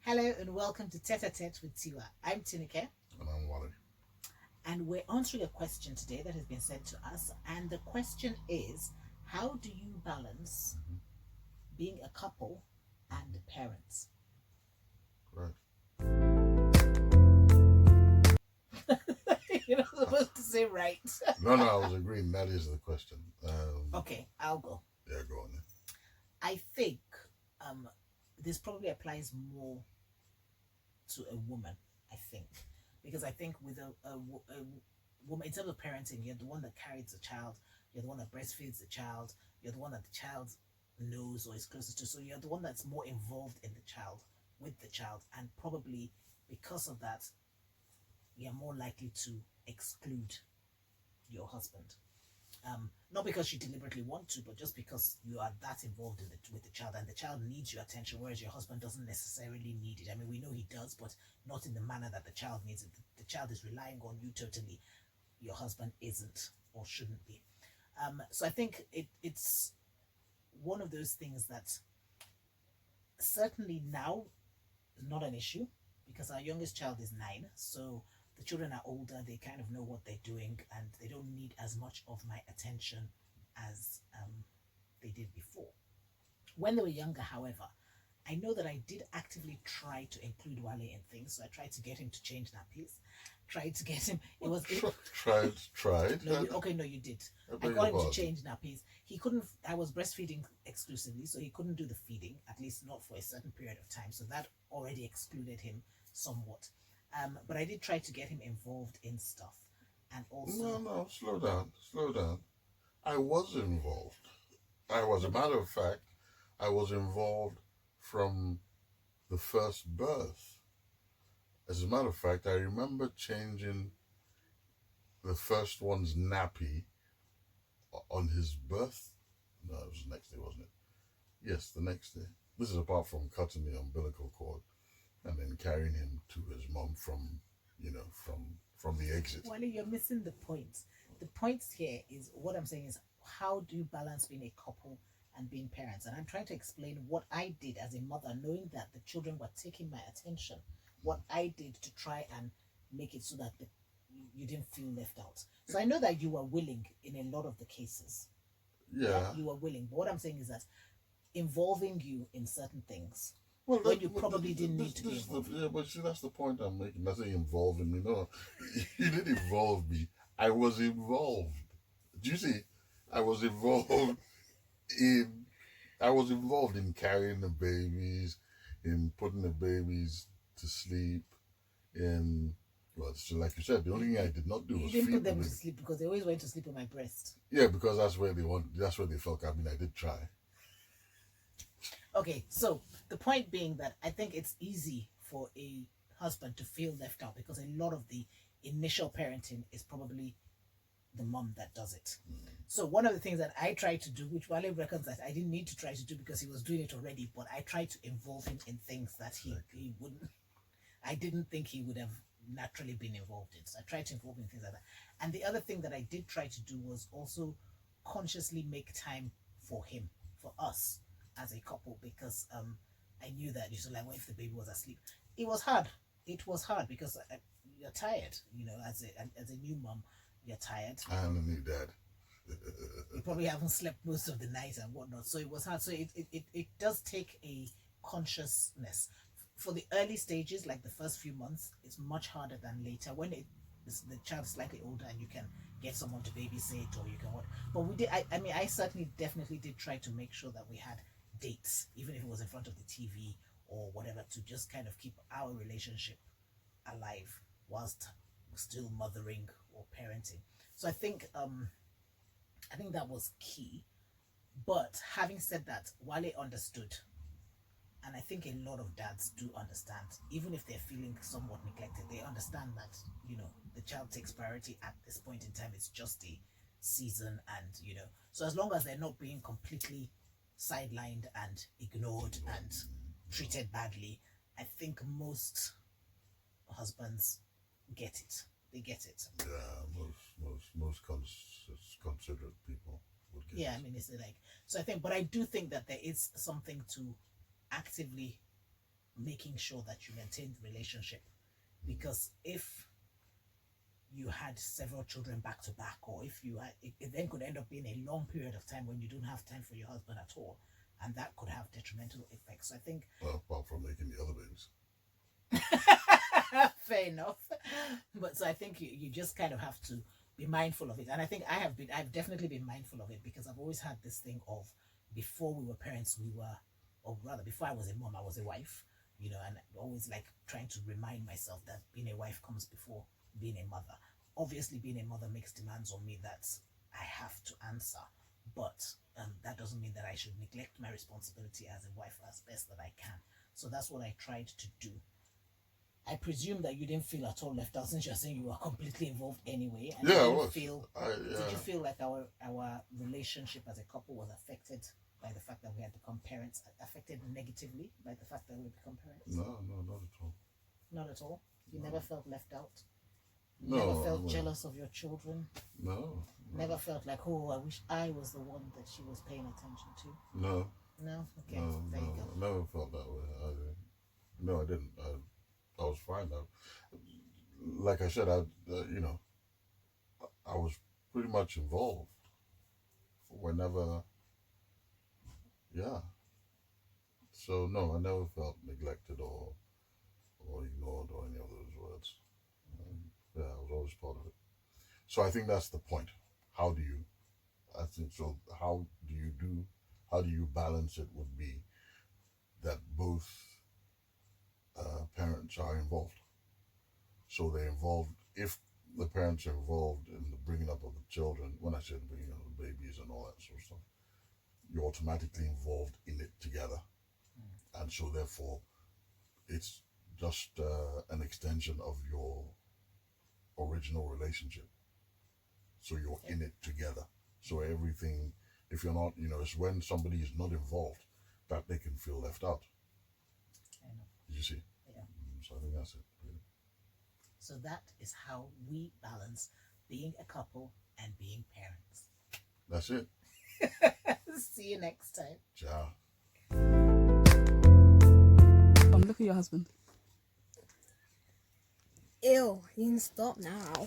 Hello and welcome to à-tête with Tiwa. I'm Tineke, And I'm Wally. and we're answering a question today that has been sent to us. And the question is, how do you balance Mm-hmm. being a couple and parents? Right. You're not supposed to say right. No, I was agreeing. That is the question. Okay, I'll go. Yeah, go on then. I think um, this probably applies more to a woman, I think. Because I think with a woman, in terms of parenting, you're the one that carries the child, you're the one that breastfeeds the child, you're the one that the child knows or is closest to. So you're the one that's more involved in the child, with the child. And probably because of that, you're more likely to exclude your husband. Not because you deliberately want to, but just because you are that involved with the child, and the child needs your attention, whereas your husband doesn't necessarily need it. I mean, we know he does, but not in the manner that the child needs it. The child is relying on you totally. Your husband isn't or shouldn't be. So I think it's one of those things that certainly now is not an issue because our youngest child is 9, so the children are older, they kind of know what they're doing, and they don't need as much of my attention as they did before. When they were younger, however, I know that I did actively try to include Wale in things. So I tried to get him to change nappies. Tried to get him. It was it, Tried. no, okay, no, you did. I I beg got your him to pardon. change nappies. He couldn't. I was breastfeeding exclusively, so he couldn't do the feeding, at least not for a certain period of time. So that already excluded him somewhat. But I did try to get him involved in stuff, and No, also, no, slow down, slow down. I was involved. A okay, matter of fact, I was involved from the first birth. As a matter of fact, I remember changing the first one's nappy on his birth. No, it was the next day, wasn't it? Yes, the next day. This is apart from cutting the umbilical cord and then carrying him to his mom from, from the exit. Wally, you're missing the point. The point here is what I'm saying is how do you balance being a couple and being parents? And I'm trying to explain what I did as a mother, knowing that the children were taking my attention, what I did to try and make it so that you didn't feel left out. So I know that you were willing in a lot of the cases. Yeah, Yeah. you were willing. But what I'm saying is that involving you in certain things Well, when you probably didn't need to be this is the involved. yeah, but see, that's the point I'm making. That's not involving me. No, you didn't involve me. I was involved. Do you see? I was involved in. I was involved in carrying the babies, in putting the babies to sleep, in well, so like you said, the only thing I did not do You was didn't put feed the them to baby. sleep because they always went to sleep on my breast. Yeah, because that's where they want. That's where they felt. I mean, I did try. Okay, so the point being that I think it's easy for a husband to feel left out because a lot of the initial parenting is probably the mom that does it. So one of the things that I tried to do, which Wale reckons that I didn't need to try to do because he was doing it already, but I tried to involve him in things that he wouldn't. I didn't think he would have naturally been involved in. So I tried to involve him in things like that. And the other thing that I did try to do was also consciously make time for him, for us as a couple, because I knew that you like, what if the baby was asleep? It was hard. It was hard because you're tired. You know, as a new mom, you're tired. I'm a new dad. You probably haven't slept most of the night and whatnot. So it was hard. So it does take a consciousness. For the early stages, like the first few months, it's much harder than later when the child is slightly older and you can get someone to babysit or you can what. But we did. I mean, I certainly definitely did try to make sure that we had dates, even if it was in front of the TV or whatever, to just kind of keep our relationship alive whilst still mothering or parenting. So I think that was key. But having said that, Wale understood, and I think a lot of dads do understand, even if they're feeling somewhat neglected, they understand that, the child takes priority at this point in time. It's just a season, and, so as long as they're not being completely sidelined and ignored and treated badly, I think most husbands get it. They get it. Yeah, considerate people would get Yeah, it. I mean, it's like, so I think, but I do think that there is something to actively making sure that you maintain the relationship. Because if you had several children back to back, or if you had, it then could end up being a long period of time when you don't have time for your husband at all, and that could have detrimental effects. So I think, well, apart from making the other babies. fair enough, but so I think you just kind of have to be mindful of it. And I think I've definitely been mindful of it, because I've always had this thing of, before we were parents, or rather before I was a mom, I was a wife, and always like trying to remind myself that being a wife comes before being a mother. Obviously, being a mother makes demands on me that I have to answer, but that doesn't mean that I should neglect my responsibility as a wife as best that I can. So that's what I tried to do. I presume that you didn't feel at all left out, since you're saying you were completely involved anyway. And Yeah, I did was. Did you feel like our relationship as a couple was affected by the fact that we had become parents, affected negatively by the fact that we become parents? No, not at all. Not at all? You never felt left out? No. Never felt jealous of your children? No. Never felt like, oh, I wish I was the one that she was paying attention to? No. No? Okay, No, there you go. I never felt that way. No, I didn't. I was fine. Like I said, I was pretty much involved whenever, yeah. So no, I never felt neglected or ignored or any of those words. Yeah, I was always part of it. So I think that's the point. How do you balance it would be that both parents are involved. So they're involved, if the parents are involved in the bringing up of the children, when I said bringing up the babies and all that sort of stuff, you're automatically involved in it together. And so therefore, it's just an extension of your original relationship. So you're in it together. So everything, if you're not, it's when somebody is not involved that they can feel left out. You see? Yeah. So I think that's it. Really. So that is how we balance being a couple and being parents. That's it. See you next time. Ciao. Look at your husband. Ew, you can stop now.